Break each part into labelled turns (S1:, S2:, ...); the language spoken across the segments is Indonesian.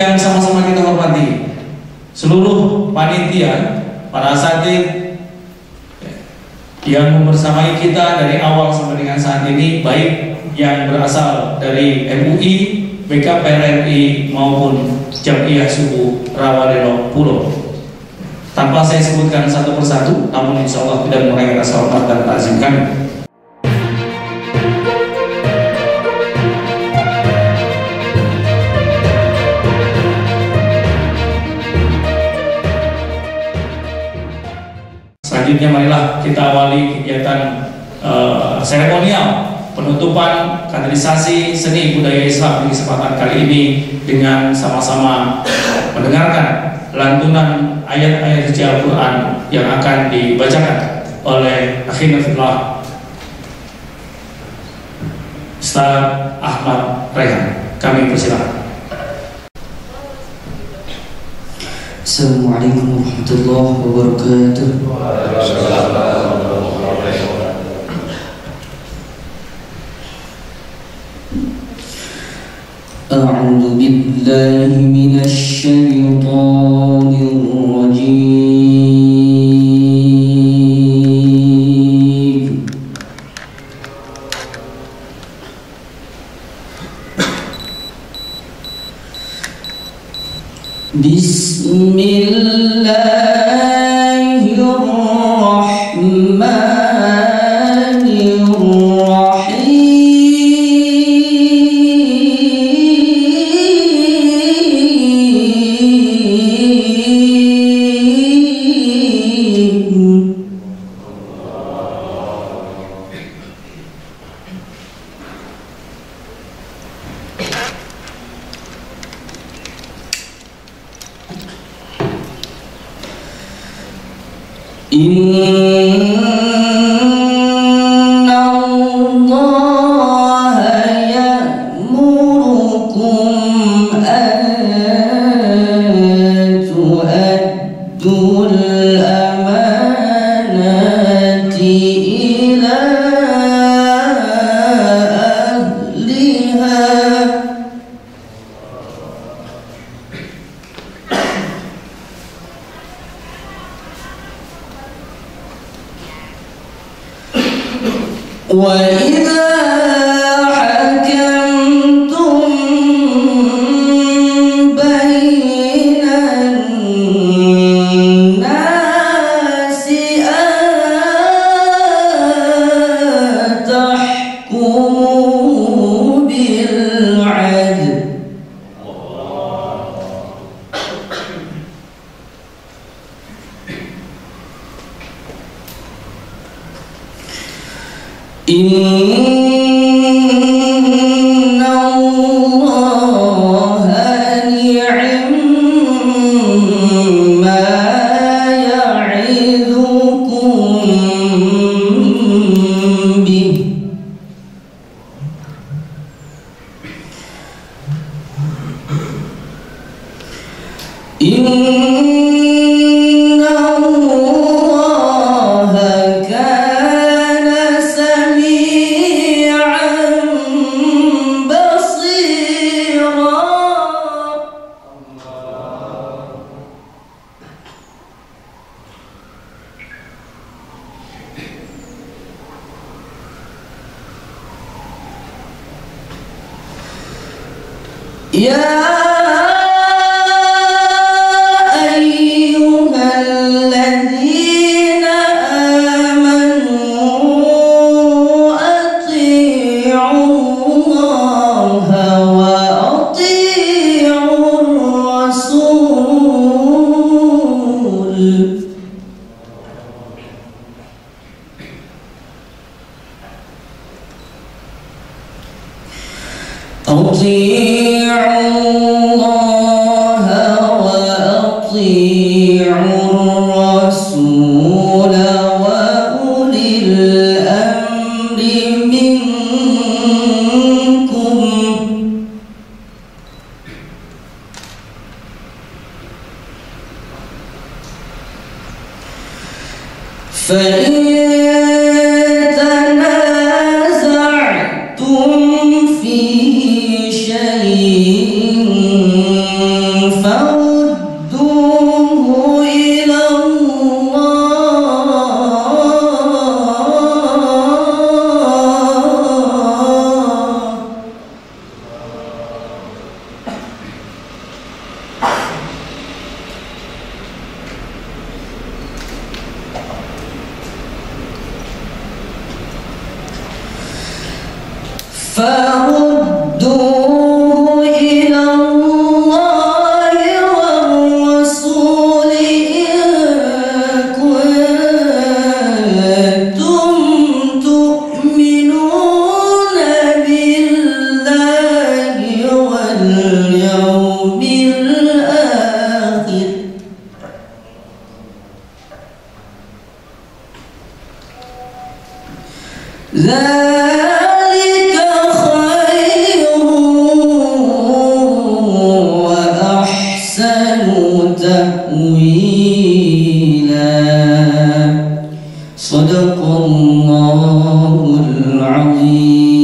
S1: Yang sama-sama kita hormati seluruh panitia, para asatid yang membersamai kita dari awal sampai dengan saat ini, baik yang berasal dari MUI, BKPRRI maupun Jam'iyah Suku Rawadeno Pulo. Tanpa saya sebutkan satu persatu, namun insya Allah tidak mengurangi rasa hormat dan takzim kami. Selanjutnya marilah kita awali kegiatan seremonial penutupan kaderisasi seni budaya Islam di kesempatan kali ini dengan sama-sama mendengarkan lantunan ayat-ayat suci Al-Quran yang akan dibacakan oleh Akhina Fillah Ustaz Ahmad Rehan. Kami persilakan.
S2: Assalamualaikum warahmatullahi wabarakatuh. A'udzu billahi minasy syaithanir rajim.
S3: في شيء
S2: فردوه إلى فردوه إلى الله والرسول إن كنتم تؤمنون بالله واليوم الآخر ذلك خير وأحسن تأويلا صدق الله العظيم.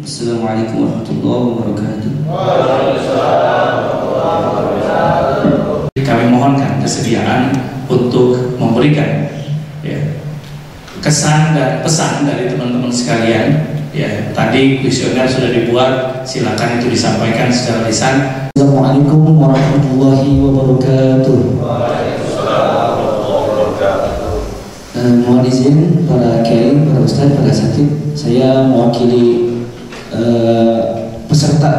S2: السلام عليكم ورحمة الله وبركاته.
S1: Kami mohonkan kesediaan untuk memberikan kesan dan pesan dari teman-teman sekalian. Ya, tadi kuesioner sudah dibuat, silakan itu disampaikan secara lisan.
S2: Assalamualaikum warahmatullahi wabarakatuh. Mohon izin para kiai, para ustadz, para asatidz, saya mewakili peserta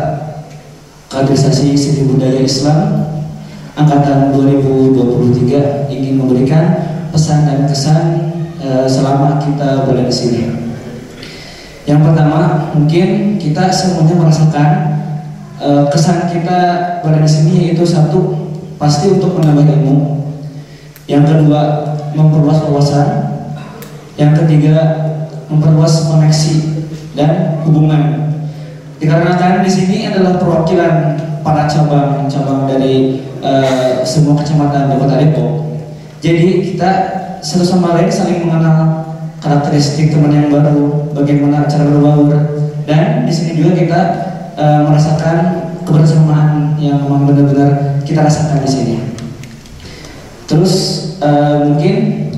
S2: kaderisasi seni budaya Islam angkatan 2023 ingin memberikan pesan dan kesan selama kita berada di sini. Yang pertama, mungkin kita semuanya merasakan kesan kita berada di sini, yaitu satu, pasti untuk menambah ilmu. Yang kedua, memperluas wawasan. Yang ketiga, memperluas koneksi dan hubungan. Dikarenakan di sini adalah perwakilan para cabang-cabang dari semua kecamatan di Kota Depok. Jadi kita satu sama lain saling mengenal karakteristik teman yang baru, bagaimana cara berbaur, dan di sini juga kita merasakan kebersamaan yang memang benar-benar kita rasakan di sini. Terus mungkin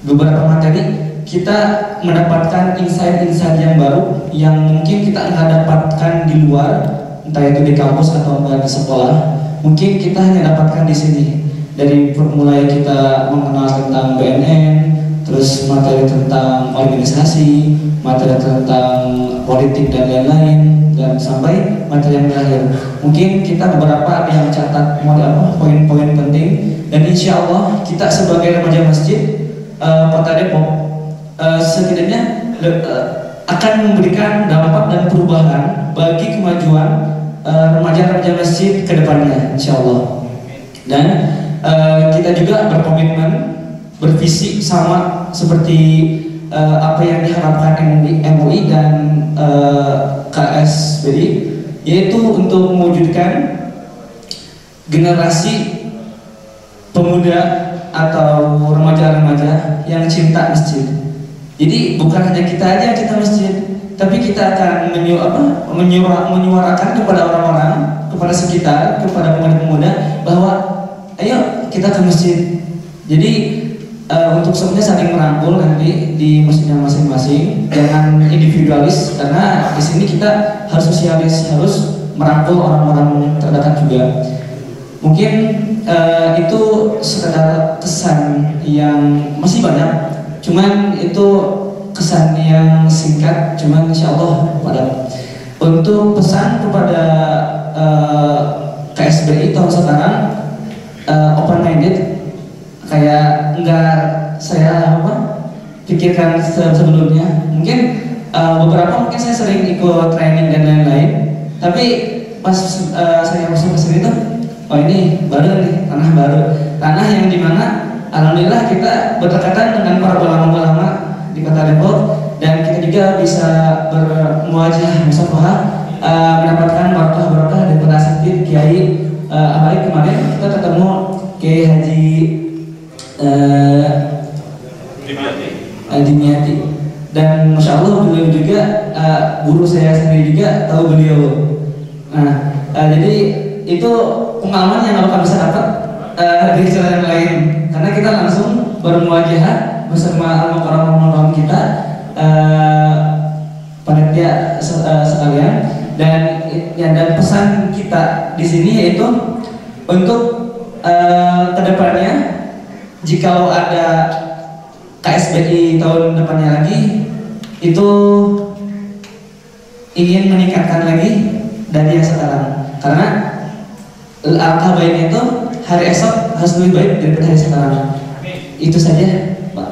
S2: beberapa materi kita mendapatkan insight-insight yang baru yang mungkin kita nggak dapatkan di luar, entah itu di kampus atau di sekolah. Mungkin kita hanya dapatkan di sini. Dari mulai kita mengenal tentang BNN, terus materi tentang organisasi, materi tentang politik dan lain-lain, dan sampai materi yang terakhir. Mungkin kita beberapa ada yang catat poin-poin penting, dan insya Allah kita sebagai remaja masjid Kota Depok setidaknya akan memberikan dampak dan perubahan bagi kemajuan remaja-remaja masjid ke depannya, insya Allah. Dan kita juga berkomitmen, bervisi sama seperti apa yang diharapkan MUI dan KSBI, yaitu untuk mewujudkan generasi pemuda atau remaja-remaja yang cinta masjid. Jadi bukan hanya kita aja cinta masjid, tapi kita akan menyuarakan kepada orang-orang, kepada sekitar, kepada pemuda-pemuda bahwa ayo kita ke masjid. Jadi untuk semuanya saling merangkul nanti di masjidnya masing-masing, jangan individualis, karena di sini kita harus sosialis, harus merangkul orang-orang terdekat juga. Mungkin itu sekedar kesan yang masih banyak, cuman itu kesan yang singkat, cuman insya Allah padat. Untuk pesan kepada KSBI tahun sekarang, open minded, kayak enggak saya pikirkan sebelumnya. Mungkin beberapa mungkin saya sering ikut training dan lain-lain, tapi pas saya masuk ke sini tuh, oh ini baru nih, tanah baru, tanah yang dimana alhamdulillah kita berdekatan dengan para ulama-ulama di Kota Depok, dan kita juga bisa bermuajah musafahah, mendapatkan berkah-berkah dari para asatidz, kiai. Apalagi kemarin kita ketemu Kiai Haji Dimyati, dan masya Allah beliau juga guru saya sendiri juga tahu beliau. Nah, jadi itu pengalaman yang nggak bakal bisa dapat di acara yang lain, karena kita langsung bermuajah bersama orang-orang kita, panitia sekalian, dan pesan kita di sini yaitu untuk kedepannya jikalau ada KSBI tahun depannya lagi itu ingin meningkatkan lagi dari yang sekarang, karena alangkah baiknya itu hari esok harus lebih baik daripada hari sekarang. Itu saja, Pak.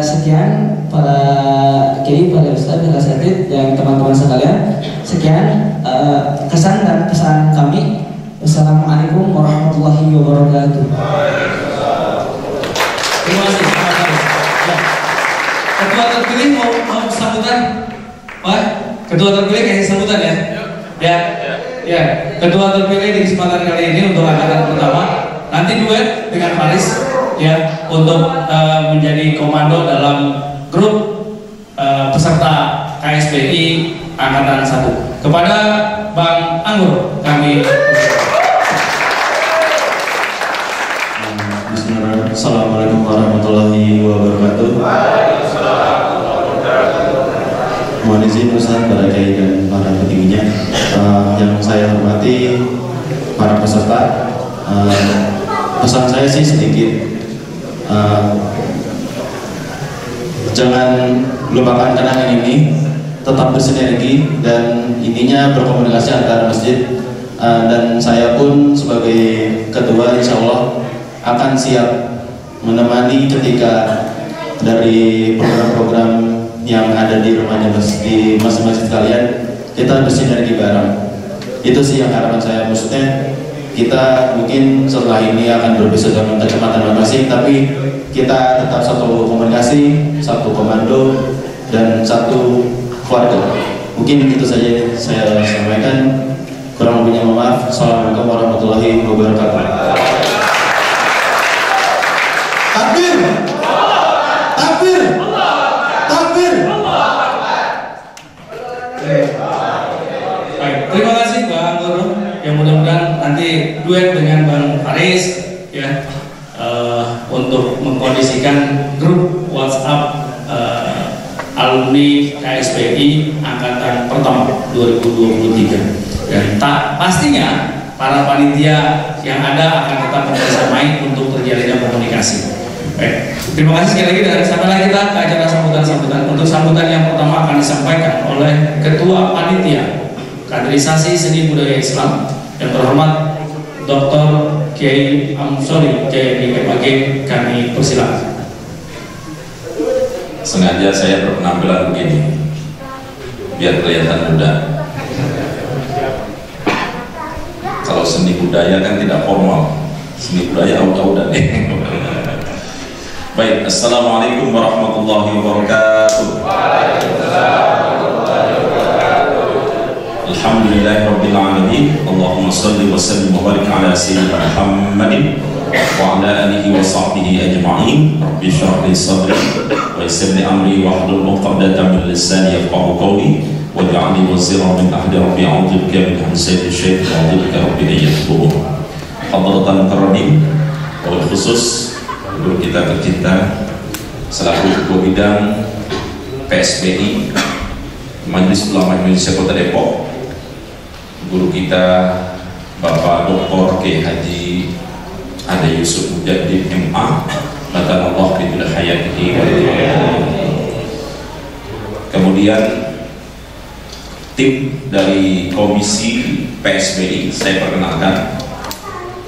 S2: Sekian para kiai, para ustadz, para asatidz, dan teman-teman sekalian. Sekian kesan dan pesan kami. Wassalamualaikum warahmatullahi wabarakatuh.
S1: Terima kasih. Ketua terpilih mau sambutan? Pak, ketua terpilih kasih sambutan ya? Ya. Ketua terpilih di kesempatan kali ini untuk angkatan pertama nanti duet dengan Faris ya untuk menjadi komando dalam grup peserta KSBI angkatan 1. Kepada Bang Anggur kami
S3: Bismillahirrahmanirrahim. Assalamualaikum warahmatullahi wabarakatuh. Mohon izin Ustaz, para kiai dan para petingginya, yang saya hormati para peserta, pesan saya sih sedikit, jangan lupakan kenangan ini, tetap bersinergi dan intinya berkomunikasi antar masjid, dan saya pun sebagai ketua insya Allah akan siap menemani ketika dari program-program yang ada di rumahnya di masing-masing kalian kita bersinergi bareng. Itu sih yang harapan saya, maksudnya kita mungkin setelah ini akan berpisah dengan kecamatan masing, tapi kita tetap satu komunikasi, satu komando, dan satu keluarga. Mungkin itu saja saya sampaikan, kurang lebihnya mohon maaf. Assalamualaikum warahmatullahi wabarakatuh.
S4: Takbir! Takbir! Takbir!
S1: baik, terima kasih Bang Guru. Yang mudah-mudahan nanti duet dengan Bang Faris ya untuk mengkondisikan grup WhatsApp alumni KSBI angkatan pertama 2023. Dan pastinya para panitia yang ada akan tetap bekerjasama untuk terjalinnya komunikasi. Baik, terima kasih sekali lagi, dan sampailah kita ke acara sambutan-sambutan. Untuk sambutan yang pertama akan disampaikan oleh Ketua Panitia Kaderisasi Seni Budaya Islam yang terhormat Dr. Kiai Amsori KMIMAG, kami persilakan.
S5: Sengaja saya berpenampilan begini biar kelihatan muda. Kalau seni budaya kan tidak formal, seni budaya udah deh. Baik, assalamualaikum warahmatullahi wabarakatuh. Alhamdulillahirabbil alamin. Allahumma shalli wa sallim wa barik ala sayyidina Muhammadin wa ala alihi wa sahbihi ajma'in. Rabbi shrah li sadri wa yassir li amri wahlul 'uqdatam min lisani yafqahu qawli waj'al li waziran min ahli rabbi a'udzu bika min hamzati syaitani wa a'udzu bika rabbi an yahdurun. Hadratan mukarramin, wa khusus guru kita tercinta selaku ketua bidang PSBI Majelis Ulama Indonesia Kota Depok, guru kita Bapak Dr. K. Haji Ade Yusuf Mujaddid MA, Badan Allah Bidul Hayatihi. Kemudian tim dari komisi PSBI saya perkenalkan.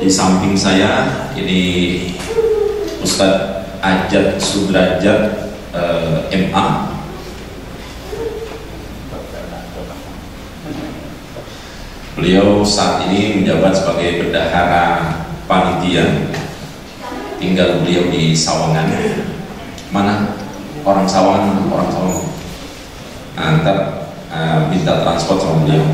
S5: Di samping saya ini Ustadz Ajat Sudrajat MA. Beliau saat ini menjabat sebagai bendahara panitia. Tinggal beliau di Sawangan. Mana orang Sawangan? Orang Sawangan. Nah, ntar minta transport sama beliau.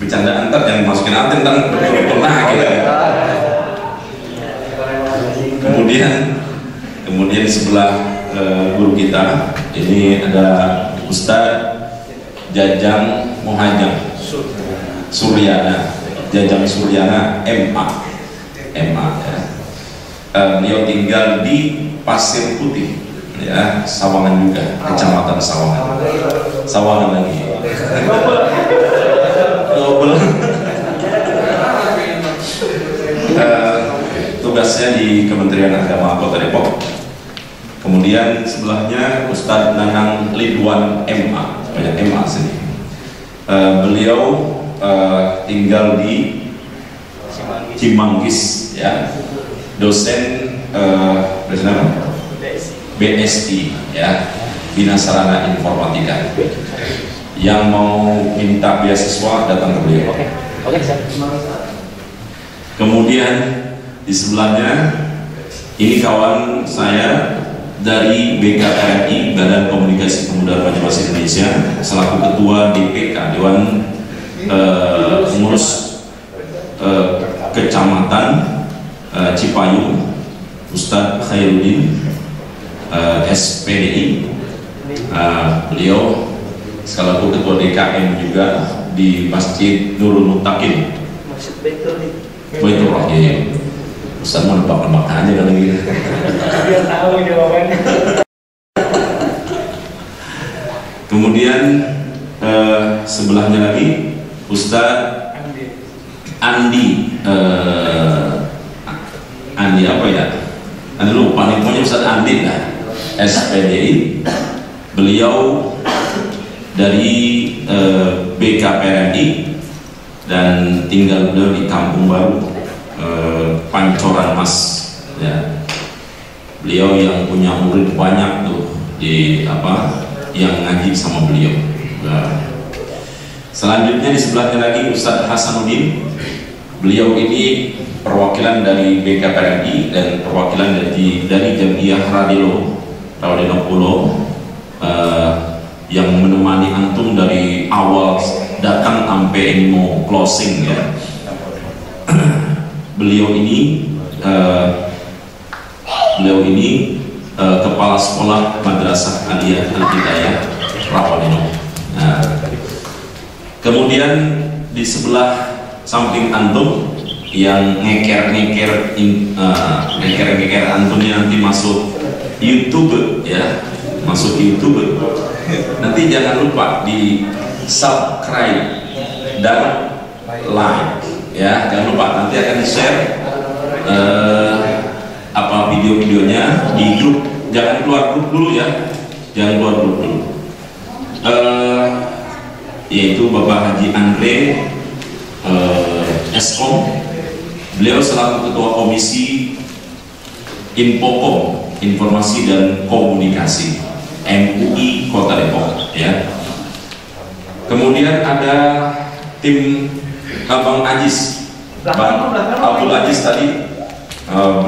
S5: Bercanda antar jangan masukin anten ntar pernah gitu. Kemudian di sebelah guru kita ini ada Ustadz Jajang Muhajang Suryana, Jajang Suryana MA ya. Beliau tinggal di Pasir Putih ya, Sawangan juga, Kecamatan Sawangan lagi. Global. Tugasnya di Kementerian Agama Kota Depok. Kemudian sebelahnya Ustadz Nanang Ridwan MA, banyak MA sini. Beliau tinggal di Cimanggis ya, dosen BSI ya, Bina Sarana Informatika. Yang mau minta beasiswa datang ke beliau. Kemudian di sebelahnya ini kawan saya dari BKPMI, Badan Komunikasi Pemuda Banyumas Indonesia, selaku ketua DPK Dewan Pengurus Kecamatan Cipayung, Ustadz Khairuddin SPDI. Beliau selaku ketua DKM juga di Masjid Nurul Muttaqin. Itu roh ya. Ustadz mau nebak-nebak aja kali gitu.
S2: Biar tahu jawabannya.
S5: Kemudian sebelahnya lagi Ustadz Andi apa ya? Andi lupa nih, pokoknya Ustadz Andi lah, SPDI. Beliau dari BKPMI dan tinggal beliau di Kampung Baru, Pancoran Mas ya. Beliau yang punya murid banyak tuh di yang ngaji sama beliau. Selanjutnya di sebelahnya lagi Ustadz Hasanuddin. Beliau ini perwakilan dari BKPMI dan perwakilan dari Jamiyah Radilo Pulau yang menemani antum dari awal datang sampai ini mau closing ya. Beliau ini kepala sekolah Madrasah Aliyah Al-Hidayah Rawadino. Nah, kemudian di sebelah samping antum yang ngeker antumnya nanti masuk YouTube ya, masuk YouTube. Nanti jangan lupa di subscribe dan like ya, jangan lupa, nanti akan di share video-videonya di grup. Jangan keluar grup dulu ya, jangan keluar grup dulu. Yaitu Bapak Haji Andre Eskom. Beliau selaku ketua komisi Infokom, Informasi dan Komunikasi MUI Kota Depok ya. Kemudian ada tim Abang Ajis, Bang Abdul Ajis tadi,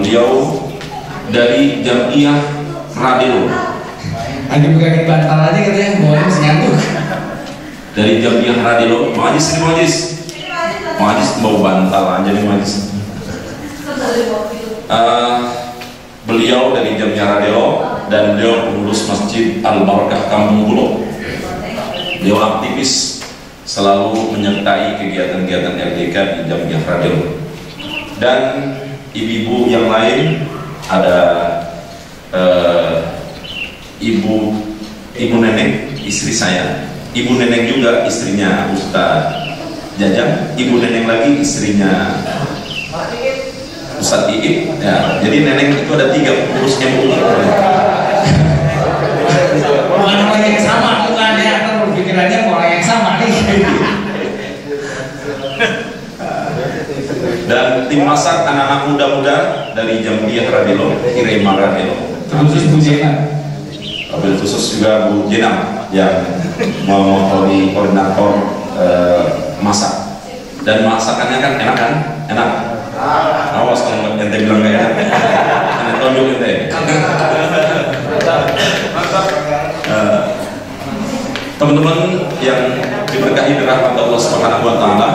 S5: beliau dari Jamiyah Radilo.
S2: Andi bukan bantal aja katanya, mau masih ngantuk.
S5: Dari Jamiyah Radilo, Bang Ajis ini, Bang Ajis. Bang Ajis mau bantal aja nih, Bang Ajis. Beliau dari Jamiyah Radilo dan beliau pengurus Masjid Al-Barakah Kampung Pulau. Beliau aktivis, selalu menyertai kegiatan-kegiatan LDK di Jamiyah Radilo. Dan ibu-ibu yang lain ada ibu Neneng, istri saya. Ibu Neneng juga istrinya Ustadz Jajang. Ibu Neneng lagi istrinya Ustadz Iib ya. Jadi Neneng itu ada 3 pengurus MUI.
S2: Bukan orang yang sama, bukan ya, kan pikirannya orang yang sama nih.
S5: Dan tim masak anak-anak muda-muda dari Jamiyah Radilo, Irema Radilo.
S2: Terus Bu Jenam.
S5: Wabil khusus juga Bu Jenam yang memotori koordinator masak. Dan masakannya kan enak kan? Enak. Awas kalau ente bilang gak enak. Ente tonjok ente. Teman-teman yang diberkahi rahmat Allah Subhanahu wa taala,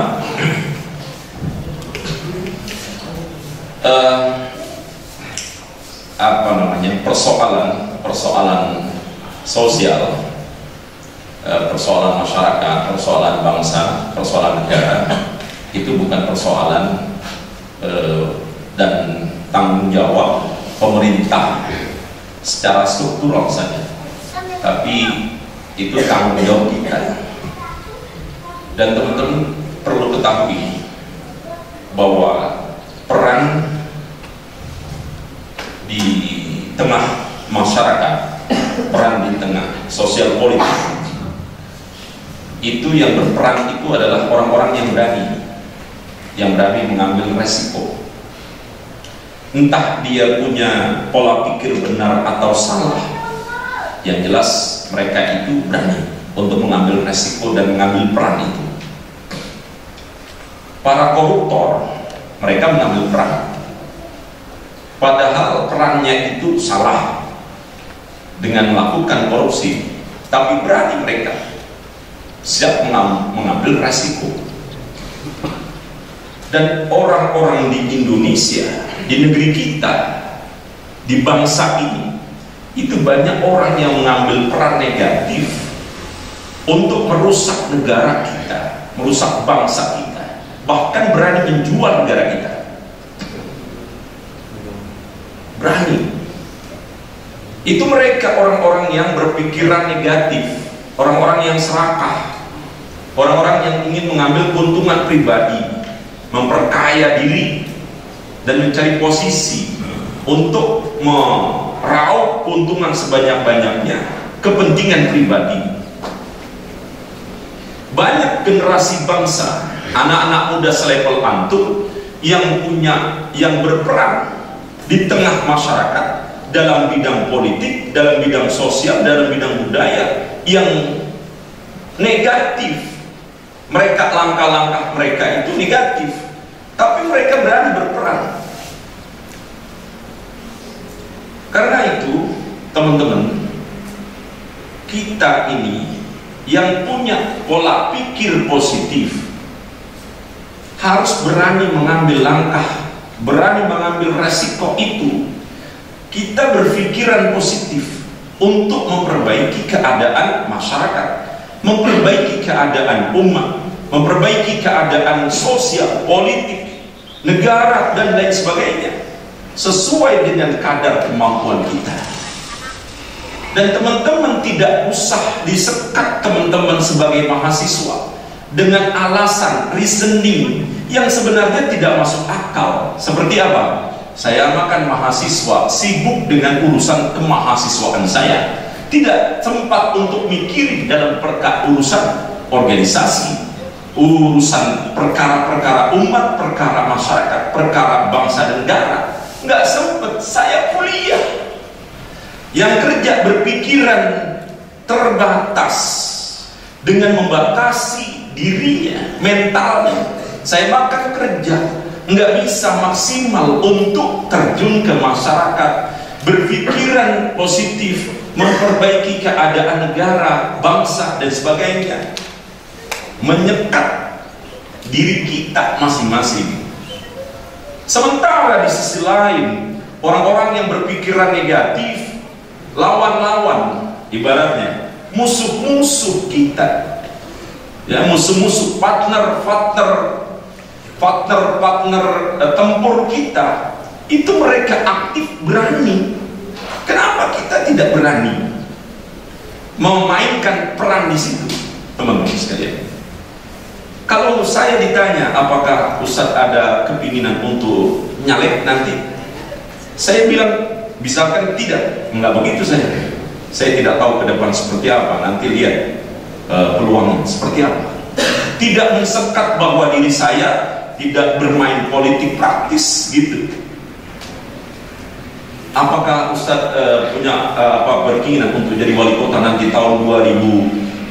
S5: persoalan sosial, persoalan masyarakat, persoalan bangsa, persoalan negara, itu bukan persoalan dan tanggung jawab pemerintah secara struktural saja, tapi itu tanggung jawab kita. Dan teman-teman perlu ketahui bahwa peran di tengah masyarakat, peran di tengah sosial politik, itu yang berperan itu adalah orang-orang yang berani mengambil resiko. Entah dia punya pola pikir benar atau salah, yang jelas mereka itu berani untuk mengambil resiko dan mengambil peran itu. Para koruptor, mereka mengambil peran, padahal perannya itu salah dengan melakukan korupsi, tapi berani mereka siap mengambil resiko. Dan orang-orang di Indonesia, di negeri kita, di bangsa ini, itu banyak orang yang mengambil peran negatif untuk merusak negara kita, merusak bangsa kita, bahkan berani menjual negara kita. Berani. Itu mereka orang-orang yang berpikiran negatif, orang-orang yang serakah, orang-orang yang ingin mengambil keuntungan pribadi, memperkaya diri dan mencari posisi untuk meraup keuntungan sebanyak-banyaknya, kepentingan pribadi. Banyak generasi bangsa, anak-anak muda selevel antum yang berperan di tengah masyarakat dalam bidang politik, dalam bidang sosial, dalam bidang budaya yang negatif. Mereka, langkah-langkah mereka itu negatif, tapi mereka berani berperan. Karena itu, teman-teman, kita ini yang punya pola pikir positif harus berani mengambil langkah, berani mengambil resiko itu. Kita berpikiran positif untuk memperbaiki keadaan masyarakat, memperbaiki keadaan umat, memperbaiki keadaan sosial, politik, negara, dan lain sebagainya, sesuai dengan kadar kemampuan kita. Dan teman-teman tidak usah disekat teman-teman sebagai mahasiswa dengan alasan reasoning yang sebenarnya tidak masuk akal. Seperti apa? Saya makan mahasiswa, sibuk dengan urusan kemahasiswaan saya, tidak sempat untuk mikir dalam urusan organisasi, urusan perkara-perkara umat, perkara masyarakat, perkara bangsa dan negara. Nggak sempat. Saya kuliah, yang kerja berpikiran terbatas dengan membatasi dirinya, mentalnya. Saya makan kerja, nggak bisa maksimal untuk terjun ke masyarakat, berpikiran positif, memperbaiki keadaan negara, bangsa, dan sebagainya. Menyekat diri kita masing-masing. Sementara di sisi lain, orang-orang yang berpikiran negatif, lawan-lawan, ibaratnya musuh-musuh kita, ya, musuh-musuh, partner tempur kita, itu mereka aktif, berani. Kenapa kita tidak berani memainkan peran di situ, teman-teman sekalian? Kalau saya ditanya apakah Ustadz ada keinginan untuk nyalek nanti, saya bilang misalkan tidak, enggak begitu saya tidak tahu ke depan seperti apa, nanti lihat peluangnya seperti apa. Tidak mensekat bahwa diri saya tidak bermain politik praktis gitu. Apakah Ustadz punya berkeinginan untuk jadi wali kota nanti tahun 2070?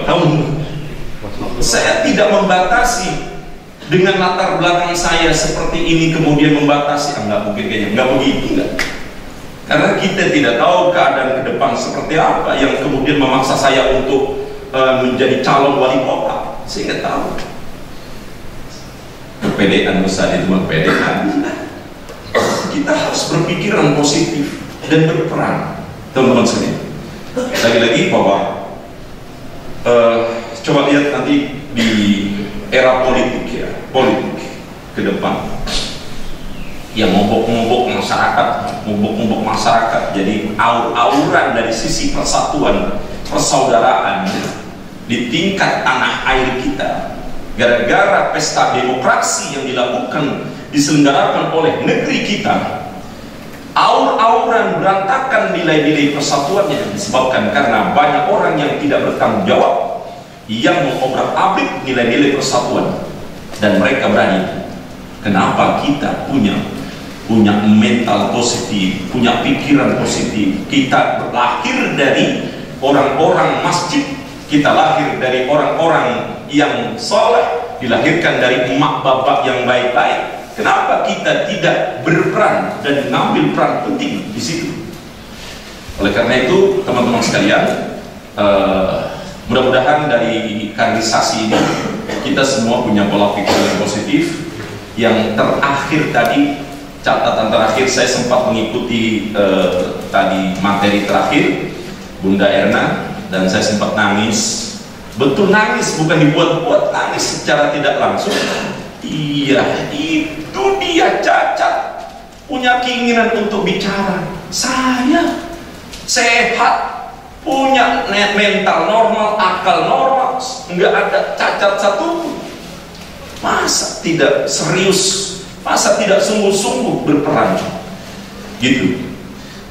S5: Tahun saya tidak membatasi dengan latar belakang saya seperti ini, kemudian membatasi, enggak mungkin, kayaknya enggak begitu, enggak. Karena kita tidak tahu keadaan ke depan seperti apa yang kemudian memaksa saya untuk menjadi calon wali kota. Saya nggak tahu. kepedean Ustaz itu kepedean. Kita harus berpikiran positif dan berperan, teman-teman sekalian. Lagi-lagi bahwa coba lihat nanti di era politik ya, politik ke depan yang ngobok-ngobok masyarakat, jadi aur-auran dari sisi persatuan, persaudaraan di tingkat tanah air kita, gara-gara pesta demokrasi yang dilakukan, diselenggarakan oleh negeri kita, aur-auran berantakan nilai-nilai persatuannya disebabkan karena banyak orang yang tidak bertanggung jawab, yang mengobrak-abrik nilai-nilai persatuan, dan mereka berani. Kenapa kita punya mental positif, punya pikiran positif? Kita lahir dari orang-orang masjid, kita lahir dari orang-orang yang soleh, dilahirkan dari emak bapak yang baik-baik. Kenapa kita tidak berperan dan mengambil peran penting di situ? Oleh karena itu, teman-teman sekalian, mudah-mudahan dari kaderisasi ini kita semua punya pola pikir yang positif. Yang terakhir tadi, catatan terakhir, saya sempat mengikuti tadi materi terakhir Bunda Erna, dan saya sempat nangis, betul nangis, bukan dibuat-buat, nangis secara tidak langsung. Iya, itu dia cacat, punya keinginan untuk bicara. Saya sehat, punya mental normal, akal normal, nggak ada cacat satupun. Masa tidak serius, masa tidak sungguh-sungguh berperan gitu.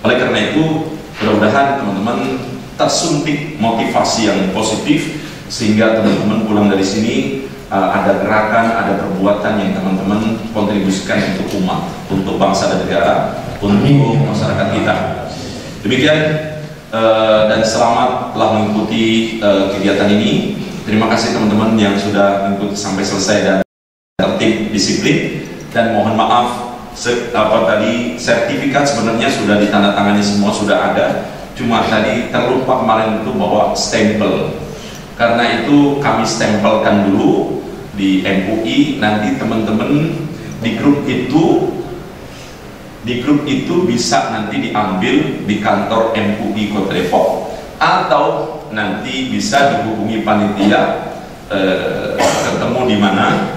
S5: Oleh karena itu, mudah-mudahan teman-teman tersuntik motivasi yang positif, sehingga teman-teman pulang dari sini ada gerakan, ada perbuatan yang teman-teman kontribusikan untuk umat, untuk bangsa dan negara, untuk masyarakat kita. Demikian, dan selamat telah mengikuti kegiatan ini. Terima kasih teman-teman yang sudah mengikuti sampai selesai dan tertib disiplin, dan mohon maaf tadi sertifikat sebenarnya sudah ditandatangani semua, sudah ada, cuma tadi terlupa kemarin itu bawa stempel. Karena itu kami stempelkan dulu di MUI, nanti teman-teman di grup itu bisa nanti diambil di kantor MUI Kota Depok, atau nanti bisa dihubungi panitia, ketemu di mana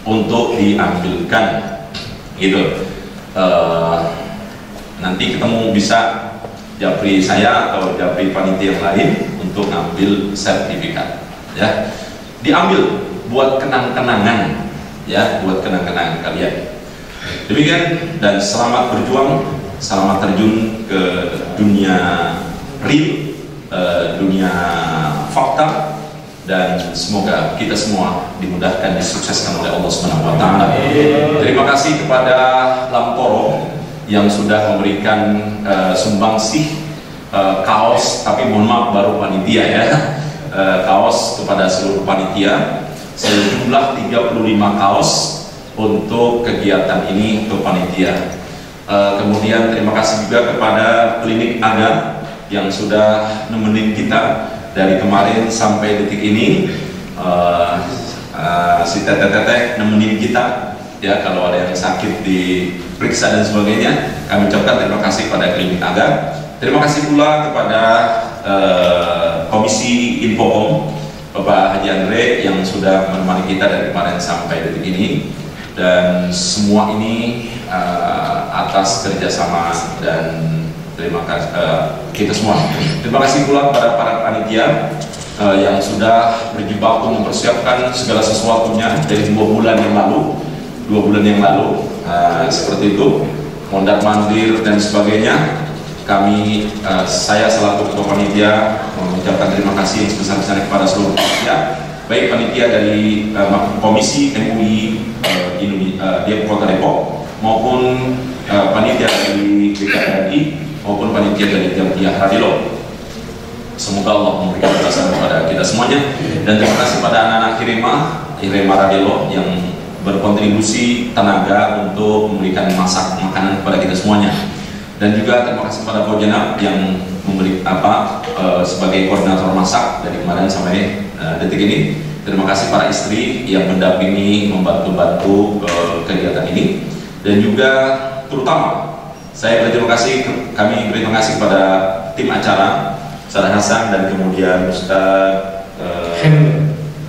S5: untuk diambilkan gitu. Nanti ketemu, bisa japri saya atau japri panitia yang lain untuk ngambil sertifikat ya, diambil buat kenang-kenangan ya, buat kenang-kenangan kalian. Demikian, dan selamat berjuang, selamat terjun ke dunia real, dunia fakta, dan semoga kita semua dimudahkan, disukseskan oleh Allah Subhanahu wa Ta'ala. Terima kasih kepada Lamporo yang sudah memberikan sumbangsih kaos, tapi mohon maaf baru panitia ya, kaos kepada seluruh panitia sejumlah 35 kaos untuk kegiatan ini untuk panitia. Kemudian terima kasih juga kepada Klinik Aga yang sudah nemenin kita dari kemarin sampai detik ini. Si teteh-teteh nemenin kita ya, kalau ada yang sakit diperiksa dan sebagainya. Kami ucapkan terima kasih pada Klinik Aga. Terima kasih pula kepada Komisi Infocom Bapak Haji Andre yang sudah menemani kita dari kemarin sampai detik ini, dan semua ini atas kerjasama dan terima kasih kita semua. Terima kasih pula kepada para panitia yang sudah berjibaku mempersiapkan segala sesuatunya dari 2 bulan yang lalu, seperti itu, mondar-mandir dan sebagainya. Kami, saya selaku ketua panitia mengucapkan terima kasih yang sebesar-besarnya kepada seluruh panitia, baik panitia dari Komisi MUI Kota Depok maupun panitia dari BKRI maupun panitia dari Jamiyah Radilo. Semoga Allah memberikan balasan kepada kita semuanya, dan terima kasih pada anak-anak Irema Radilo yang berkontribusi tenaga untuk memberikan masak makanan kepada kita semuanya. Dan juga terima kasih kepada Bojanab yang memberi sebagai koordinator masak dari kemarin sampai detik ini. Terima kasih para istri yang mendampingi, membantu kegiatan ini, dan juga terutama saya berterima kasih, kami berterima kasih kepada tim acara, Ustaz Hasan dan kemudian Ustaz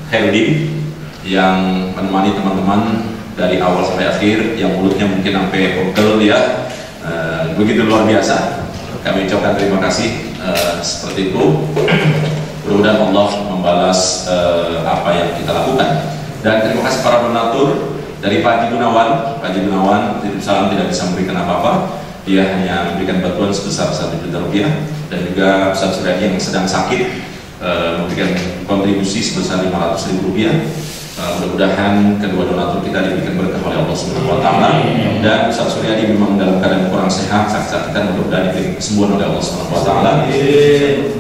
S5: Heldi yang menemani teman-teman dari awal sampai akhir, yang mulutnya mungkin sampai pegel ya, begitu luar biasa. Kami ucapkan terima kasih seperti itu. Mudah-mudahan Allah membalas apa yang kita lakukan. Dan terima kasih para donatur dari Pak Haji Gunawan. Pak Haji Gunawan salam tidak bisa memberikan apa-apa, dia hanya memberikan bantuan sebesar 1 juta rupiah, dan juga Ustaz Suryadi yang sedang sakit memberikan kontribusi sebesar 500.000 rupiah. Mudah-mudahan kedua donatur kita diberikan berkah oleh Allah Subhanahu wa taala, dan Ustaz Suryadi memang dalam keadaan kurang sehat, sakit-sakitan, mudah-mudahan diberikan kesembuhan oleh Allah Subhanahu wa taala.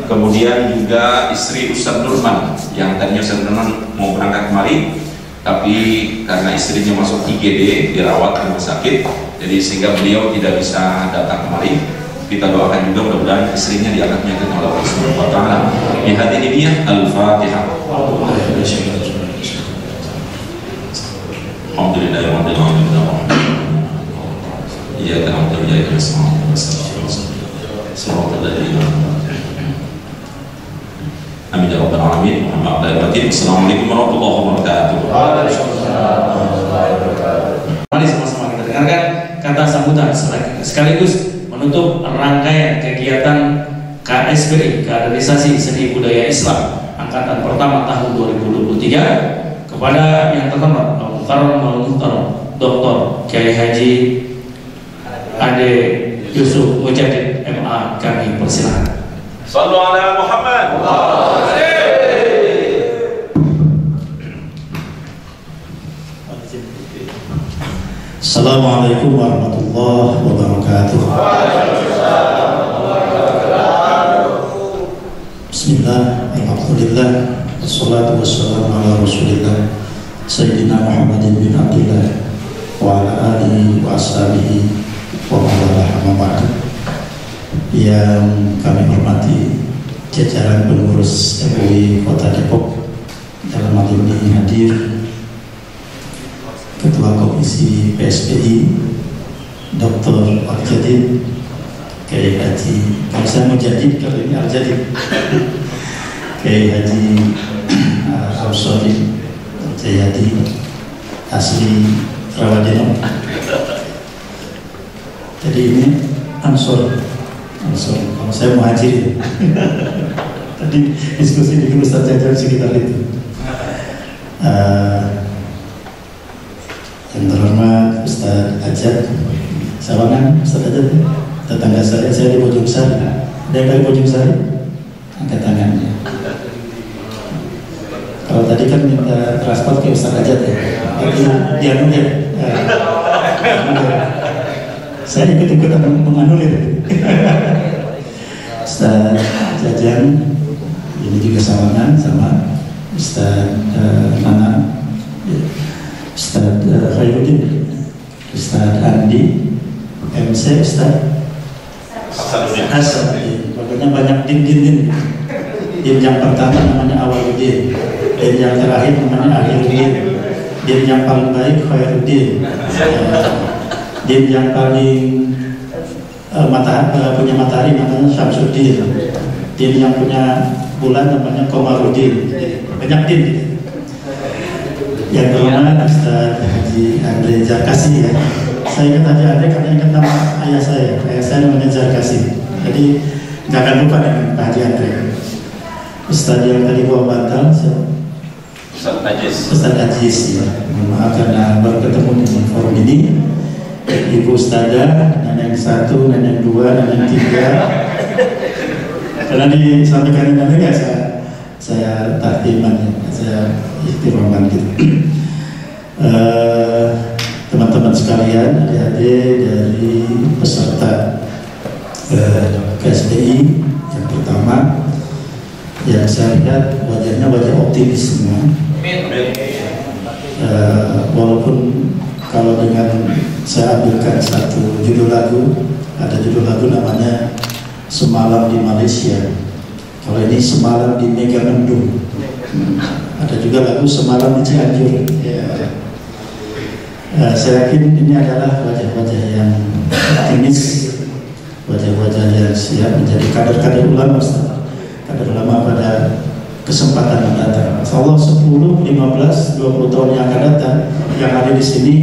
S5: Kemudian juga istri Ustaz Nurman yang tadinya Ustaz Nurman mau berangkat kemari, tapi karena istrinya masuk IGD, dirawat di rumah sakit, jadi sehingga beliau tidak bisa datang kemari. Kita doakan juga mudah-mudahan istrinya diangkat penyakit oleh Allah Subhanahu wa taala. Di hati ini Al-Fatihah. Alhamdulillahirabbil alamin. Iyyaka na'budu wa iyyaka nasta'in. Shiratal ladzina Amin ya rabbal alamin. Assalamualaikum warahmatullahi wabarakatuh.
S1: Mari sama-sama kita dengarkan kata sambutan sekaligus menutup rangkaian kegiatan KSBI, Kaderisasi Seni Budaya Islam angkatan pertama tahun 2023, kepada yang terhormat Muhtaram Dr. Kiai Haji Ade Yusuf Mujadid MA, kami persilakan.
S5: Sallu ala Muhammad.
S4: Assalamualaikum warahmatullahi wabarakatuh. Bismillah, alhamdulillah, wassalatu wassalamu ala rasulillah Sayyidina Muhammadin bin Abdillah wa ala alihi wa ashabihi wa mawalah amma ba'du. Yang kami hormati jajaran pengurus MUI Kota Depok, dalam hal ini hadir Ketua Komisi PSBI Dr. Al-Jadid Kiai Haji, kalau saya mau jadi kalau ini Al-Jadid Kiai Haji Al-Sodi Jayadi asli Rawadeno. Jadi ini Ansor, kalau saya muhajir. Tadi diskusi di Ustaz Jajar sekitar itu. Yang terhormat Ustaz Ajat Sawangan, Ustaz Ajat tetangga saya di Bojong Sari. Ada yang dari Bojong Sari? Angkat tangannya. Kalau tadi kan minta transport ke Ustaz Ajat ya, dia anulir. Saya ikut-ikutan menganulir. Ustaz Jajan ini juga Sawangan sama Ustaz Nana, Ustaz Khairuddin, Ustaz Andi, MC Ustaz Hasan. Pokoknya banyak din. Din yang pertama namanya Awaluddin, din yang terakhir namanya Akhiruddin, din yang paling baik Khairuddin, din yang paling punya matahari namanya Syamsuddin, din yang punya bulan namanya Komaruddin. Banyak din. Yang terhormat Ustaz Haji Andre Zarkasi ya. Saya ingat Haji Andre karena ingat nama ayah saya namanya Zarkasi. Jadi nggak akan lupa dengan Pak Haji Andre. Ustaz yang tadi bawa bantal, Ustaz Ajis ya. Maaf karena baru ketemu di forum ini. Ibu Ustazah, Neneng 1, Neneng 2, Neneng 3. Karena disampaikan dengan ya saya takdiman ya, saya ikhtiramkan gitu. Teman-teman sekalian, adik-adik dari peserta KSBI yang pertama, yang saya lihat wajahnya wajah optimis semua. Walaupun kalau dengan saya ambilkan satu judul lagu, ada judul lagu namanya Semalam di Malaysia. Kalau ini Semalam di Megamendung. Ada juga lagu Semalam di Cianjur. Ya. Saya yakin ini adalah wajah-wajah yang optimis, wajah-wajah yang siap menjadi kader-kader ulama, kader ulama pada kesempatan mendatang. Insyaallah 10, 15, 20 tahun yang akan datang, yang ada di sini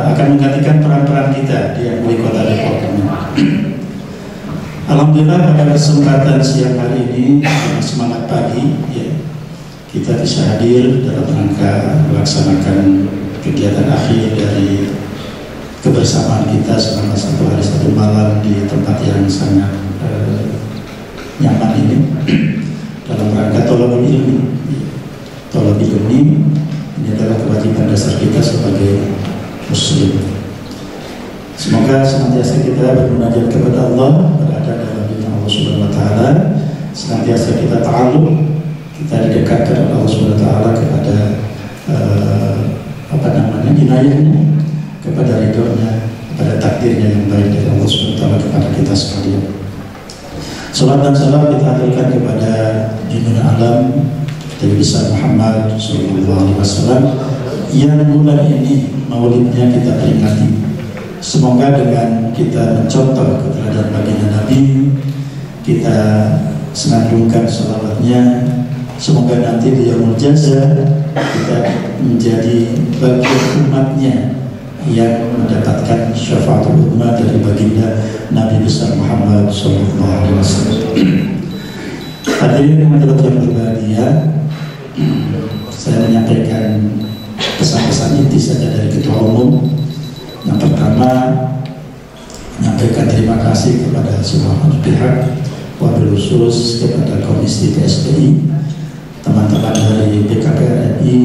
S4: akan menggantikan peran-peran kita di MUI Kota Depok. Alhamdulillah pada kesempatan siang hari ini dengan semangat pagi ya, kita bisa hadir dalam rangka melaksanakan kegiatan akhir dari kebersamaan kita selama 1 hari 1 malam di tempat yang sangat nyaman ini dalam rangka tolabul ilmi. Tolabul ilmi ini adalah kewajiban dasar kita sebagai muslim. Semoga senantiasa kita bermunajat kepada Allah, berada dalam bidang Allah Subhanahu wa taala, senantiasa kita ta'alluq, kita didekatkan oleh Allah Subhanahu wa taala kepada inayahnya, kepada ridhonya, kepada takdirnya yang baik dari Allah Subhanahu wa taala kepada kita sekalian. Salat dan salam kita aturkan kepada junjungan alam Nabi besar Muhammad sallallahu alaihi wasallam yang bulan ini maulidnya kita peringati. Semoga dengan kita mencontoh keteladanan baginda Nabi, kita senandungkan salawatnya, semoga nanti di yaumul jaza kita menjadi bagian umatnya yang mendapatkan syafaatul ummah dari baginda Nabi besar Muhammad sallallahu alaihi wasallam. Hadirin hadirat yang berbahagia, saya menyampaikan pesan-pesan inti saja dari Ketua Umum. Yang pertama, menyampaikan terima kasih kepada semua pihak, wabil khusus kepada Komisi PSBI, teman-teman dari BKPRI,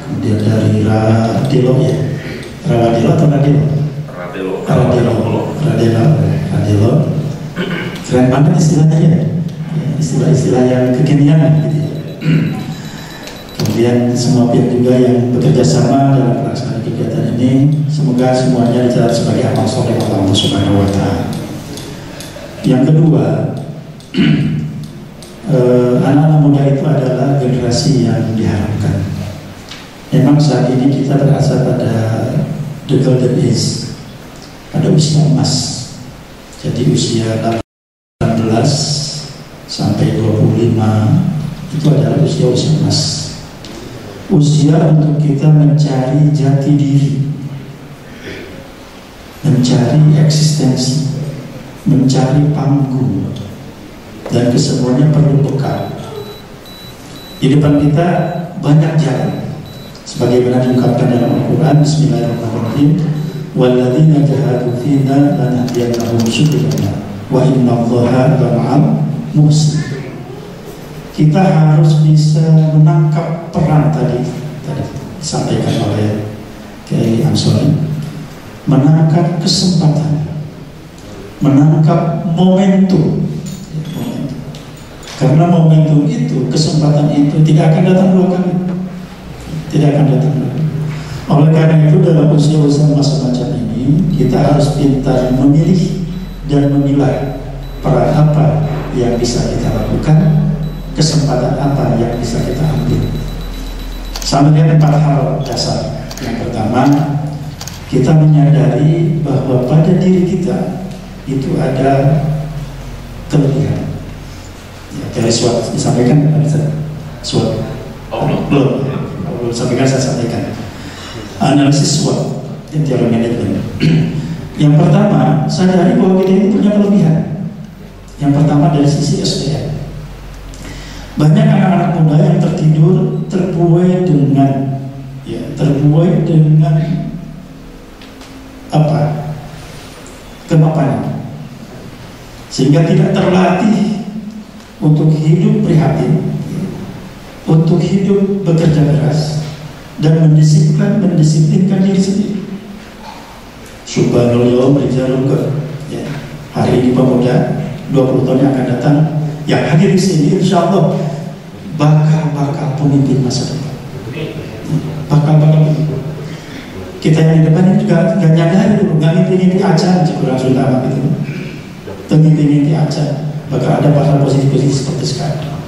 S4: kemudian dari Radelo ya, Radelo atau Radelo? Radelo. Keren banget istilahnya ya, istilah-istilah yang kekinian gitu ya. Kemudian semua pihak juga yang bekerja sama dalam pelaksanaan kegiatan ini, semoga semuanya dicatat sebagai amal soleh Allah Subhanahu wa taala. Yang kedua, anak-anak muda itu adalah generasi yang diharapkan. Memang saat ini kita berasa pada the golden age, pada usia emas. Jadi usia 18 sampai 25 itu adalah usia emas. Usia untuk kita mencari jati diri, mencari eksistensi, mencari panggung, dan kesemuanya perlu bekal. Di depan kita banyak jalan, sebagaimana diungkapkan dalam Al-Quran. Bismillahirrahmanirrahim. Walladzina jahadu fina lanahdiyannahum subulana wa innallaha lama'al muhsinin. Kita harus bisa menangkap peran tadi disampaikan oleh Kiai Ansori, menangkap kesempatan, menangkap momentum. Karena momentum itu, kesempatan itu tidak akan datang dua kali, tidak akan datang dua kali. Oleh karena itu dalam usia-usia masa macam ini kita harus pintar memilih dan memilah peran apa yang bisa kita lakukan, kesempatan apa yang bisa kita ambil. Saya melihat 4 hal dasar. Yang pertama, kita menyadari bahwa pada diri kita itu ada kelebihan. Ya, dari SWOT disampaikan SWOT. Belum sampaikan, saya sampaikan. Analisis SWOT dan teori manajemen. Yang pertama, sadari bahwa kita ini punya kelebihan. Yang pertama dari sisi SDM. Banyak anak-anak muda yang tertidur terbuai dengan kemapanan, sehingga tidak terlatih untuk hidup prihatin, untuk hidup bekerja keras dan mendisiplinkan diri sendiri. Subhanallah yawm rijalun ya. Hari ini pemuda 20 tahun yang akan datang yang hadir di sini, insya Allah bakal pemimpin masa depan. Bakal pemimpin. Kita yang di depan ini juga nggak nyadari dulu, nggak ngimpi-ngimpi aja, kurang Sunda gitu. Ngimpi-ngimpi aja, bakal ada bakal posisi-posisi seperti sekarang.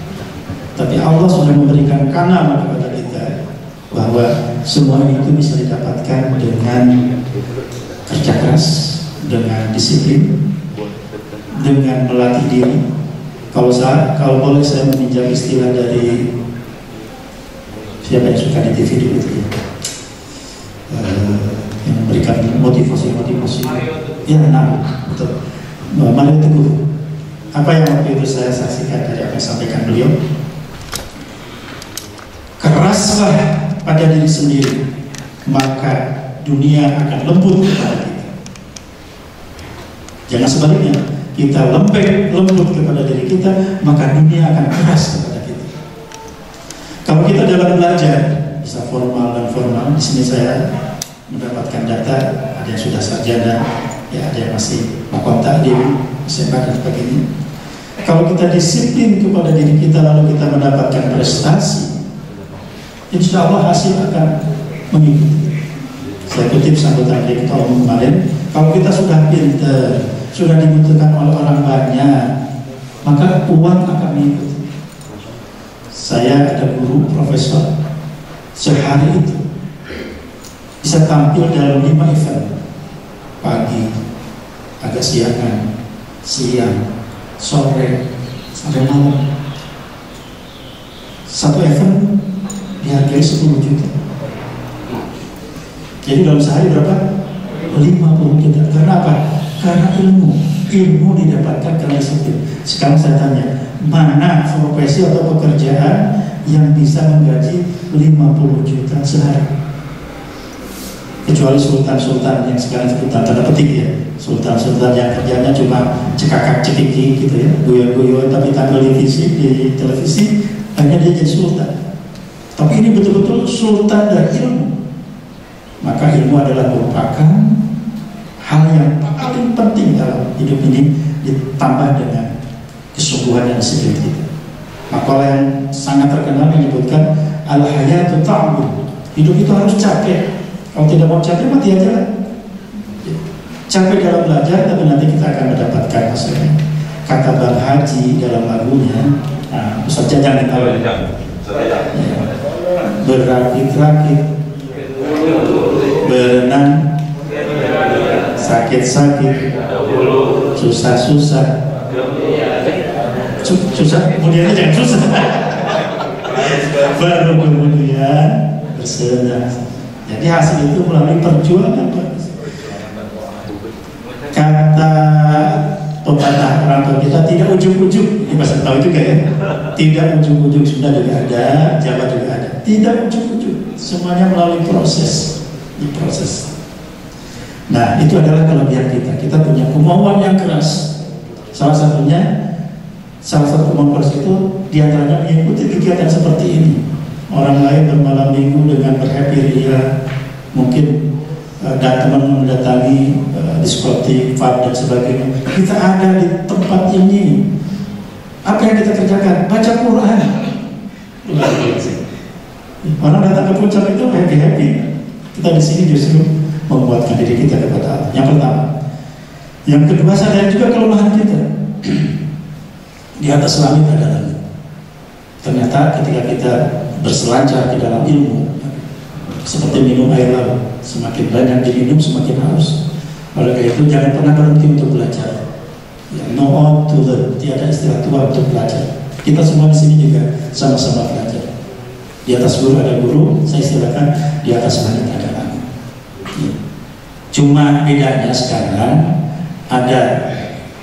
S4: Tapi Allah sudah memberikan kanal kepada kita bahwa semua itu bisa didapatkan dengan kerja keras, dengan disiplin, dengan melatih diri. Kalau boleh saya meminjam istilah dari siapa yang suka di TV dulu itu ya, yang memberikan motivasi. Ya, betul. Mario Teguh. Apa yang waktu itu saya saksikan dari apa yang sampaikan beliau? Keraslah pada diri sendiri, maka dunia akan lembut kepada kita. Jangan sebaliknya, kita lembut kepada diri kita, maka dunia akan keras kepada kita. Kalau kita dalam belajar, bisa formal dan formal. Di sini saya mendapatkan data, ada yang sudah sarjana, ya ada yang masih kontak di SMA dan sebagainya. Kalau kita disiplin kepada diri kita, lalu kita mendapatkan prestasi, insya Allah hasil akan mengikuti. Saya kutip sambutan dari Ketua Umum kemarin, kalau kita sudah pintar, sudah dibutuhkan oleh orang banyak, maka uang akan mengikuti. Saya ada guru profesor, sehari itu bisa tampil dalam 5 event, pagi, agak siangan, siang, sore, sampai malam. Satu event dihargai 10 juta. Jadi dalam sehari berapa? 50 juta. Karena apa? Karena ilmu didapatkan karena disiplin. Sekarang saya tanya, mana profesi atau pekerjaan yang bisa menggaji 50 juta sehari? Kecuali sultan-sultan yang sekarang sebutan tanda petik ya, sultan-sultan yang kerjanya cuma cekakak cekiki gitu ya, guyon-guyon tapi tampil di televisi, hanya dia jadi sultan. Tapi ini betul-betul sultan dari ilmu. Maka ilmu adalah merupakan hal yang paling penting dalam hidup ini, ditambah dengan kesungguhan dan disiplin kita. Makalah yang sangat terkenal menyebutkan al-hayatu ta'bud. Hidup itu harus capek. Kalau tidak mau capek, mati aja lah. Capek dalam belajar, tapi nanti kita akan mendapatkan hasilnya. Kata Bang Haji dalam lagunya, Ustaz Jajang tahu. Berakit-rakit, berenang, sakit-sakit, susah-susah. Susah, kemudian jangan susah. Baru kemudian bersenang. Jadi hasil itu melalui perjuangan. Kata pepatah orang tua kita, tidak ujuk-ujuk. Ini pasti tahu juga ya. Tidak ujuk-ujuk, sudah juga ada, Jawa juga ada. Tidak ujuk-ujuk, semuanya melalui proses. Diproses. Nah, itu adalah kelebihan kita. Kita punya kemauan yang keras. Salah satu kemauan keras itu diantaranya mengikuti kegiatan seperti ini. Orang lain bermalam minggu dengan berhappy ria, mungkin teman mendatangi diskotik, pub dan sebagainya. Kita ada di tempat ini. Apa yang kita kerjakan? Baca Quran. Orang datang ke puncak itu happy. Kita di sini justru membuatkan diri kita kepada Allah. Yang pertama. Yang kedua, sadar juga kelemahan kita. Di atas langit ada langit. Ternyata ketika kita berselancar di dalam ilmu, seperti minum air laut, semakin banyak diminum semakin haus. Oleh karena itu jangan pernah berhenti untuk belajar. Ya, no out to learn, tiada istilah tua untuk belajar. Kita semua di sini juga sama-sama belajar. Di atas guru ada guru, saya silakan di atas langit ada langit. Ya. Cuma bedanya sekarang ada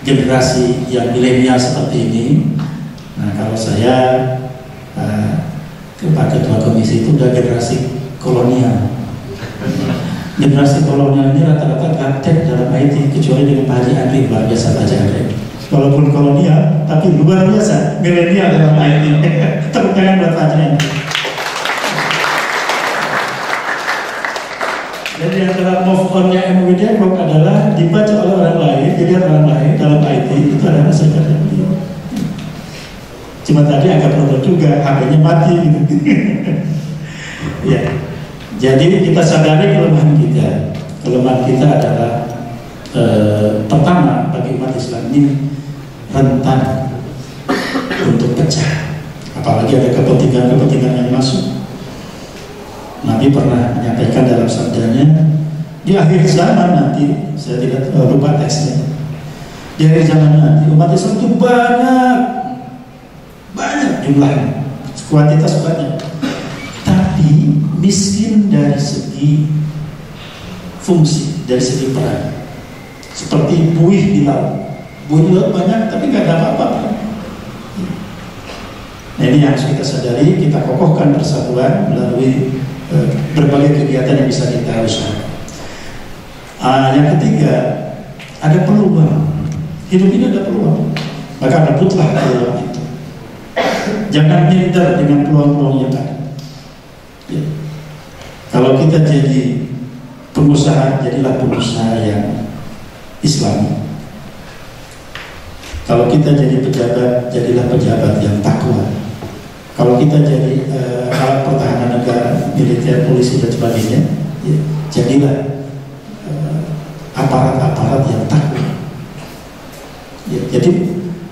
S4: generasi yang milenial seperti ini. Nah, kalau saya Pak Ketua Komisi itu udah generasi kolonial. Generasi kolonial ini rata-rata gaptek dalam IT, kecuali dengan Pak Haji Andri, luar biasa Pak Haji Andri. Walaupun kolonial, tapi luar biasa milenial dalam IT. Tepuk tangan buat Pak Haji Andri. Jadi antara move on-nya MWD adalah dibaca oleh orang lain, jadi orang lain dalam IT itu adalah sejarah beliau. Cuma tadi agak produk juga, HP-nya mati gitu. Ya. Jadi kita sadari kelemahan kita. Kelemahan kita adalah pertama, bagi umat Islam ini rentan untuk pecah. apalagi ada kepentingan yang masuk. Nabi pernah menyampaikan dalam sabdanya, di akhir zaman nanti, saya tidak lupa teksnya, di akhir zaman nanti umat Islam itu banyak jumlahnya, kuantitas banyak, tapi miskin dari segi fungsi, dari segi peran. Seperti buih di laut. Buih di laut banyak, tapi nggak ada apa-apa. Nah, ini yang harus kita sadari, kita kokohkan persatuan melalui berbagai kegiatan yang bisa kita haruskan. Yang ketiga, ada peluang. Hidup ini ada peluang, maka rebutlah peluang itu. Jangan minder dengan peluang-peluang yang ada. Ya. Kalau kita jadi pengusaha, jadilah pengusaha yang Islami. Kalau kita jadi pejabat, jadilah pejabat yang takwa. Kalau kita jadi alat pertahanan negara, militer, polisi dan sebagainya, ya, jadilah aparat-aparat yang takwa. Ya, jadi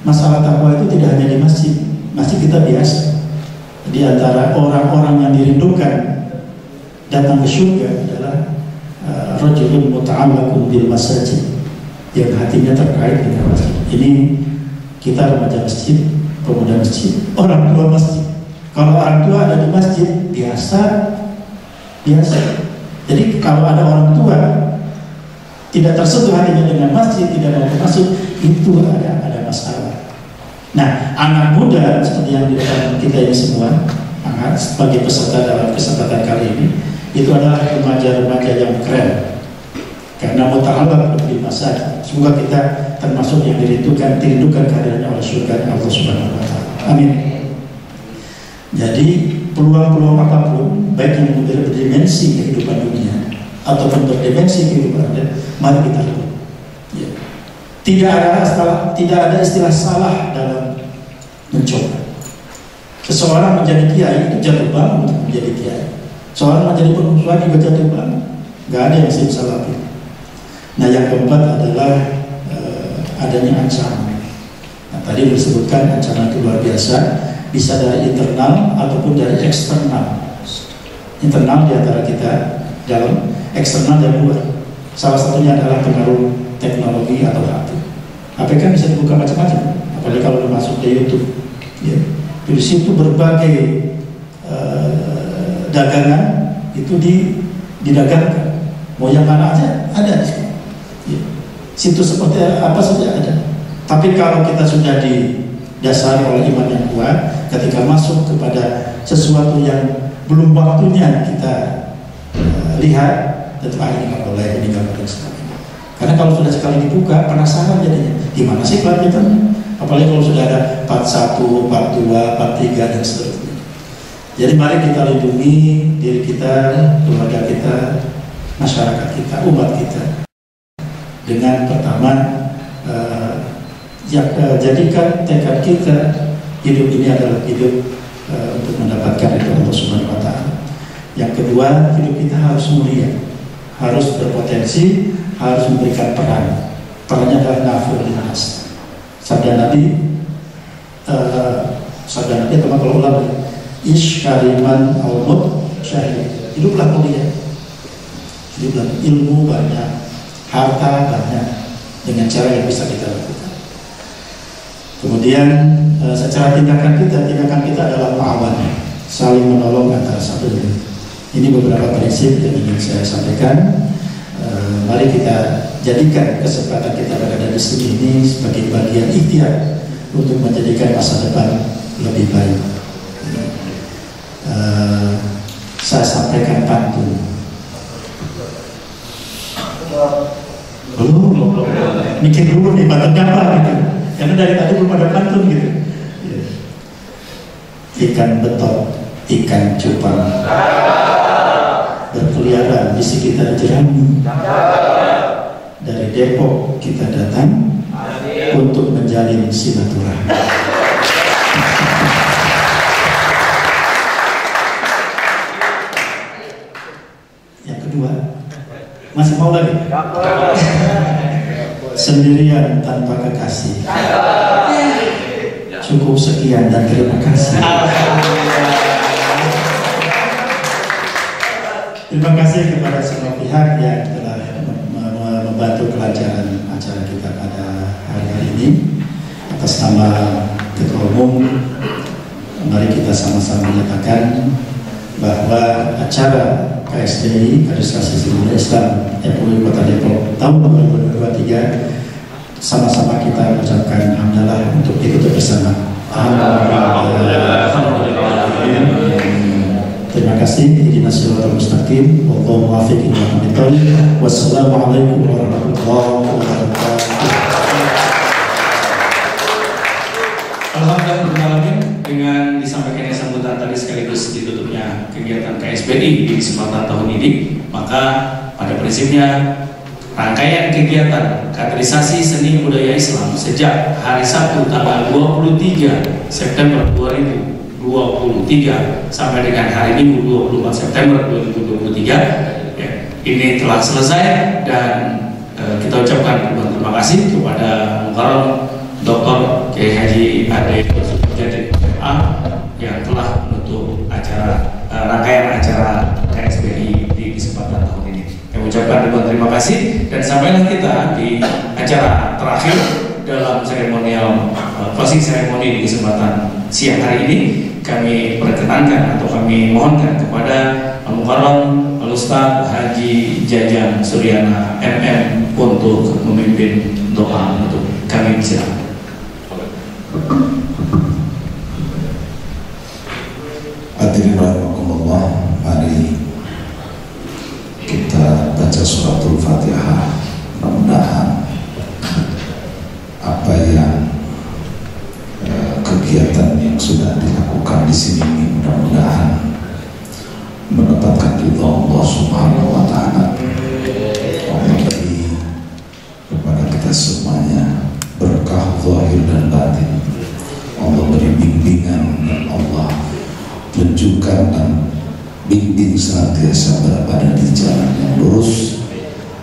S4: masalah takwa itu tidak hanya di masjid. Masjid kita biasa. Di antara orang-orang yang dirindukan datang ke surga adalah rajulun muta'allaqun bil masajid, yang hatinya terkait dengan masjid. Ini kita remaja masjid, pemuda masjid, orang tua masjid. Kalau orang tua ada di masjid, biasa. Jadi kalau ada orang tua tidak tersentuh hatinya dengan masjid, tidak mau masuk, itu ada masalah. Nah, anak muda seperti yang di depan kita ini semua, sebagai peserta dalam kesempatan kali ini, itu adalah remaja-remaja yang keren. Karena muta'allaq di masa, semoga kita termasuk yang dirindukan kehadirannya oleh surga Allah Subhanahu wa taala. Amin. Jadi peluang-peluang apapun, baik yang berdimensi kehidupan dunia ataupun berdimensi kehidupan akhirat, mari kita lakukan. Ya. Tidak ada istilah salah dalam mencoba. Seseorang menjadi kiai itu jatuh bangun untuk menjadi kiai. Seorang menjadi pengusaha juga jatuh bangun. Gak ada yang salah. Nah, yang keempat adalah adanya ancaman. Nah, tadi disebutkan ancaman itu luar biasa, bisa dari internal ataupun dari eksternal. Internal di antara kita, dalam, eksternal dan luar. Salah satunya adalah pengaruh teknologi atau HP. HP kan bisa dibuka macam-macam, apalagi kalau masuk ke YouTube. Ya. Di situ berbagai dagangan itu didagangkan. Mau yang mana aja ada di situ. Ya. Situs seperti apa saja ada. Tapi kalau kita sudah didasari oleh iman yang kuat, ketika masuk kepada sesuatu yang belum waktunya kita lihat, tentu ini nggak boleh, ini nggak boleh sekali. Karena kalau sudah sekali dibuka, penasaran jadinya. Di mana sih kelanjutannya? Apalagi kalau sudah ada part 1, part 2, part 3 dan seterusnya. Jadi mari kita lindungi diri kita, keluarga kita, masyarakat kita, umat kita. Dengan pertama, jadikan tekad kita hidup ini adalah hidup untuk mendapatkan itu Allah Subhanahu wa taala. Yang kedua, hidup kita harus mulia, harus berpotensi, harus memberikan peran. Perannya adalah nafil linnas. Sabda Nabi teman kalau ulama, ish kariman al-mut syahid. Hiduplah mulia, hiduplah ilmu banyak, harta banyak, dengan cara yang bisa kita lakukan. Kemudian secara tindakan kita adalah ta'awan, saling menolong antara satu dan lain. Ini beberapa prinsip yang ingin saya sampaikan. Mari kita jadikan kesempatan kita berada di sini ini sebagai bagian ikhtiar untuk menjadikan masa depan lebih baik. Saya sampaikan pantun. Belum. Mikir dulu nih pantunnya apa gitu. Karena dari tadi belum ada pantun gitu. Ikan betok, ikan cupang berkeliaran di sekitar Jerami. Dari Depok kita datang untuk menjalin silaturahmi. Yang kedua, masih mau lagi? Sendirian tanpa kekasih, Cukup sekian dan terima kasih. Terima kasih kepada semua pihak yang telah membantu kelancaran acara kita pada hari ini. Atas nama Ketua Umum, mari kita sama-sama menyatakan bahwa acara KSDI, Kaderisasi Seribu Budaya Islam MUI Kota Depok tahun 2023, sama-sama kita ucapkan hamdalah untuk ikuti bersama. Terima kasih. Ihdinas siratal mustaqim. Wallahu muwaffiq ila aqwamit thoriq. Wassalamualaikum warahmatullahi wabarakatuh.
S1: Alhamdulillah, dengan disampaikannya sambutan tadi sekaligus ditutupnya kegiatan KSBI di kesempatan tahun ini, maka pada prinsipnya rangkaian kegiatan kaderisasi seni budaya Islam sejak hari Sabtu tanggal 23 September 2023 sampai dengan hari Minggu 24 September 2023 ya, ini telah selesai dan kita ucapkan terima kasih kepada Mukarram Dr. Kiai Haji Ade Jadi yang telah menutup acara rangkaian acara KSBI di kesempatan tahun ini. Kami ucapkan terima kasih dan sampailah kita di acara terakhir dalam seremonial closing seremoni di kesempatan siang hari ini. Kami perkenankan atau kami mohonkan kepada Mukarram Al-Ustaz Haji Jajang Suryana MM untuk memimpin doa untuk kami. Silakan.
S6: Hadirin rahimakumullah, mari kita baca suratul Fatihah. Mudah-mudahan apa yang kegiatan yang sudah dilakukan di sini ini mudah-mudahan mendapatkan ridha Allah Subhanahu wa taala. Allah beri kepada kita semuanya berkah zahir dan batin. Allah beri bimbingan dan Allah tunjukkan dan bimbing senantiasa berada di jalan yang lurus.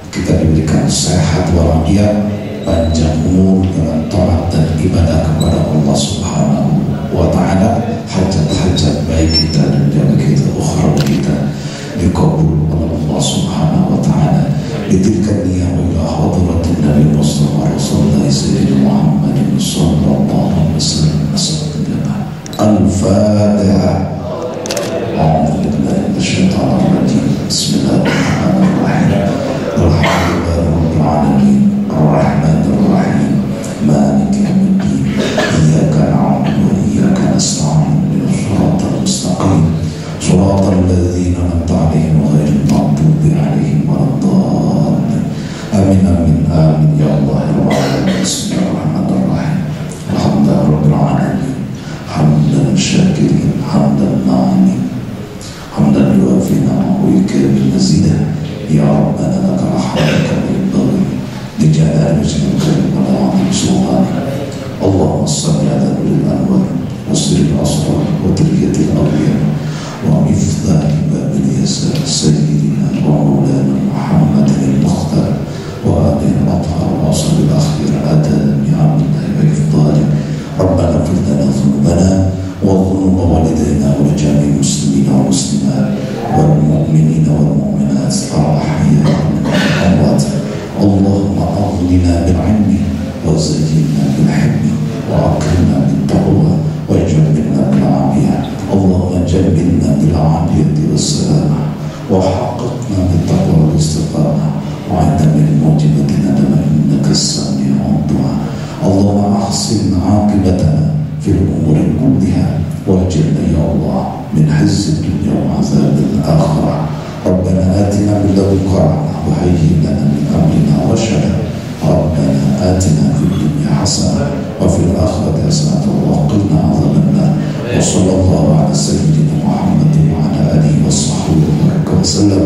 S6: Kita diberikan sehat walafiat, panjang umur dengan taat dan ibadah kepada Allah Subhanahu wa taala. Hajat-hajat baik kita dan dunia kita, ukhrawi kita dikabul oleh Allah Subhanahu wa taala. Bitilkan niyah ila hadratin Nabi Mustafa Rasulullah Sayyidina Muhammadin sallallahu alaihi wasallam. Al-Fatihah. أعوذ بالله من الشيطان الرجيم. بسم الله الرحمن الرحيم. الحمد لله رب العالمين الرحمن الرحيم مالك يوم الدين إياك نعبد وإياك نستعين اهدنا الصراط المستقيم صراط الذين أنعمت عليهم غير المغضوب عليهم ولا الضالين. آمين آمين آمين يا الله يا رب العالمين. بسم الله الرحمن الرحيم. الحمد لله رب العالمين حمدا شاكرين حمدا ناعمين حمدا يوافي نعمه ويكافئ مزيدا. يا ربنا لك الحمد كما ينبغي لجلال وجهك ولعظيم سلطانك. اللهم صل على نور الانوار وسر الاسرار وتركه الاغيار ومفتاح باب اليسار سيدنا ومولانا محمد المختار وآله الاطهار واصل الاخير اتى بنعم الله وافضاله. ربنا اغفر لنا ذنوبنا وذنوب والدينا ولجميع المسلمين والمسلمات والمؤمنين والمؤمنات الأحياء والأموات. اللهم أغننا بالعلم وزينا بالحلم وأكرمنا بالتقوى وجملنا بالعافية. اللهم جملنا بالعافية والسلامة وحققنا بالتقوى والاستقامة وعند من موجبة ندم إنك السميع الدعاء. اللهم أحسن عاقبتنا في الأمور كلها واجعلنا يا الله من حز الدنيا وعذاب الآخرة. ربنا آتنا من لدنك رحمة وهيئ لنا من أمرنا رشدا. ربنا آتنا في الدنيا حسنة وفي الآخرة حسنة وقنا عذاب النار. وصلى الله على سيدنا محمد وعلى آله وصحبه وسلم.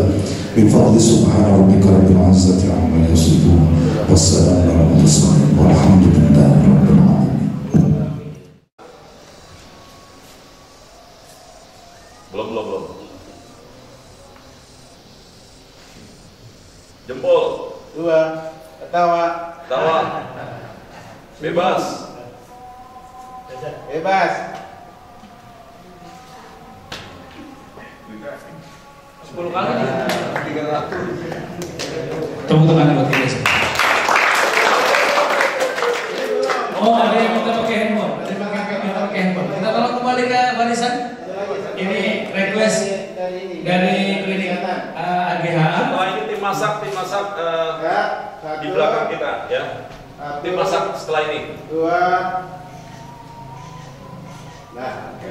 S6: بفضل سبحان ربك رب العزة عما يصفون والسلام على المرسلين والحمد لله رب العالمين.
S5: Belum. Jempol. 2. Ketawa. Bebas.
S7: Bebas.
S8: 10 kali. 300.
S1: Tepuk tangan buat kita semua. Oh, ada yang minta pakai handphone. Ada yang minta pakai handphone. Kita tolong kembali ke barisan. Ini request dari klinik AGHA.
S5: Setelah ini tim masak di belakang kita ya. Tim masak setelah ini.
S7: 2. Nah, oke.